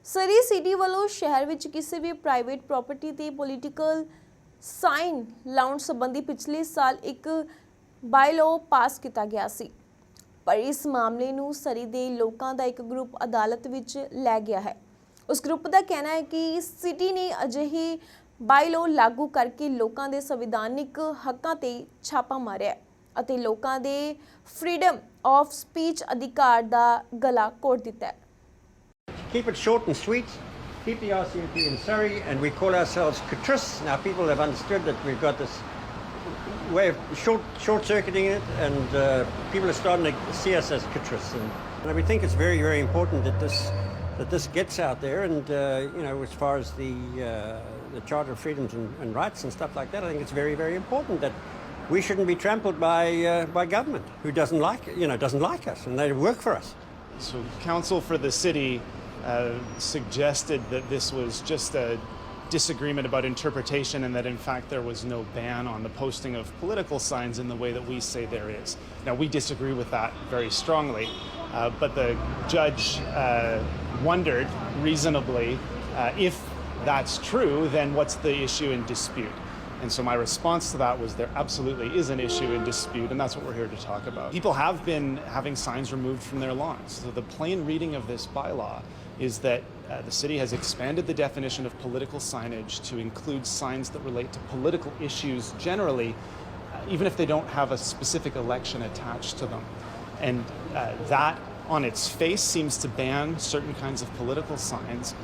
ਸਰੀ city ਵੱਲੋਂ ਸ਼ਹਿਰ ਵਿੱਚ ਕਿਸੇ ਵੀ ਪ੍ਰਾਈਵੇਟ ਪ੍ਰਾਪਰਟੀ ਤੇ ਪੋਲੀਟੀਕਲ ਸਾਈਨ ਲਾਉਣ ਸੰਬੰਧੀ ਪਿਛਲੇ ਸਾਲ ਇੱਕ ਬਾਇਲਾਅ ਪਾਸ ਕੀਤਾ ਗਿਆ ਸੀ। ਪਰ ਇਸ ਮਾਮਲੇ ਨੂੰ ਸਰੀ ਦੇ ਲੋਕਾਂ ਦਾ ਇੱਕ ਗਰੁੱਪ ਅਦਾਲਤ ਵਿੱਚ ਲੈ ਗਿਆ ਹੈ। ਉਸ ਗਰੁੱਪ ਦਾ ਕਹਿਣਾ ਹੈ ਕਿ ਸਿਟੀ ਨੇ ਅਜਿਹੀ ਬਾਇਲਾਅ ਲਾਗੂ ਕਰਕੇ ਲੋਕਾਂ ਦੇ ਸੰਵਿਧਾਨਿਕ ਹੱਕਾਂ ਤੇ ਛਾਪਾ ਮਾਰਿਆ ਹੈ ਅਤੇ ਲੋਕਾਂ ਦੇ ਫ੍ਰੀडम ਆਫ ਸਪੀਚ ਅਧਿਕਾਰ ਦਾ ਗਲਾ ਘੋਟ ਦਿੱਤਾ ਹੈ। Keep it short and sweet. Keep the RCMP in Surrey, and we call ourselves Catris. Now people have understood that we've got this way of short-circuiting it, and people are starting to see us as Catris. And we think it's very, very important that this gets out there. And as far as the Charter of Freedoms and Rights and stuff like that, I think it's very, very important that we shouldn't be trampled by government who doesn't like us, and they work for us. So, counsel for the city suggested that this was just a disagreement about interpretation and that in fact there was no ban on the posting of political signs in the way that we say there is. Now we disagree with that very strongly, but the judge wondered reasonably if that's true, then what's the issue in dispute? And so my response to that was there absolutely is an issue in dispute, and that's what we're here to talk about. People have been having signs removed from their lawns. So the plain reading of this bylaw is that the city has expanded the definition of political signage to include signs that relate to political issues generally, even if they don't have a specific election attached to them. And that on its face seems to ban certain kinds of political signs,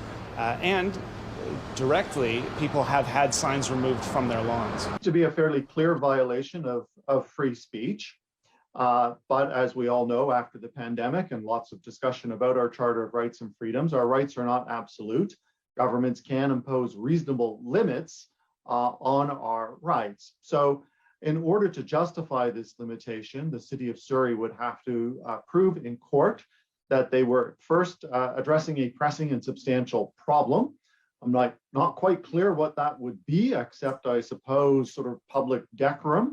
and directly people have had signs removed from their lawns. To be a fairly clear violation of free speech. But as we all know, after the pandemic and lots of discussion about our Charter of Rights and Freedoms, our rights are not absolute. Governments can impose reasonable limits on our rights. So in order to justify this limitation, the City of Surrey would have to prove in court that they were first addressing a pressing and substantial problem. I'm not quite clear what that would be, except I suppose sort of public decorum.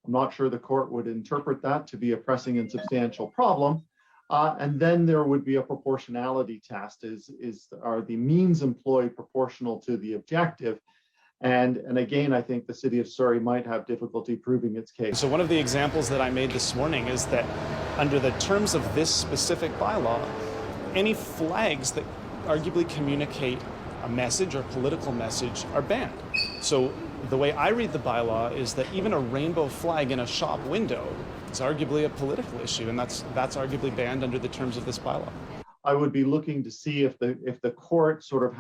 I'm not sure the court would interpret that to be a pressing and substantial problem. And then there would be a proportionality test. Are the means employed proportional to the objective? And again, I think the City of Surrey might have difficulty proving its case. So one of the examples that I made this morning is that under the terms of this specific bylaw, any flags that arguably communicate a message or political message are banned. So the way I read the bylaw is that even a rainbow flag in a shop window is arguably a political issue, and that's arguably banned under the terms of this bylaw. I would be looking to see if the court sort of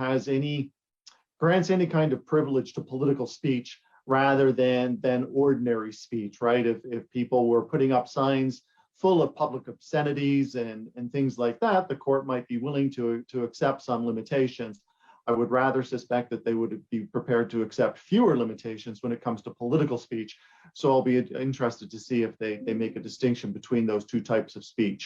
grants any kind of privilege to political speech rather than ordinary speech, right? If people were putting up signs full of public obscenities and things like that, the court might be willing to accept some limitations. I would rather suspect that they would be prepared to accept fewer limitations when it comes to political speech. So I'll be interested to see if they make a distinction between those two types of speech.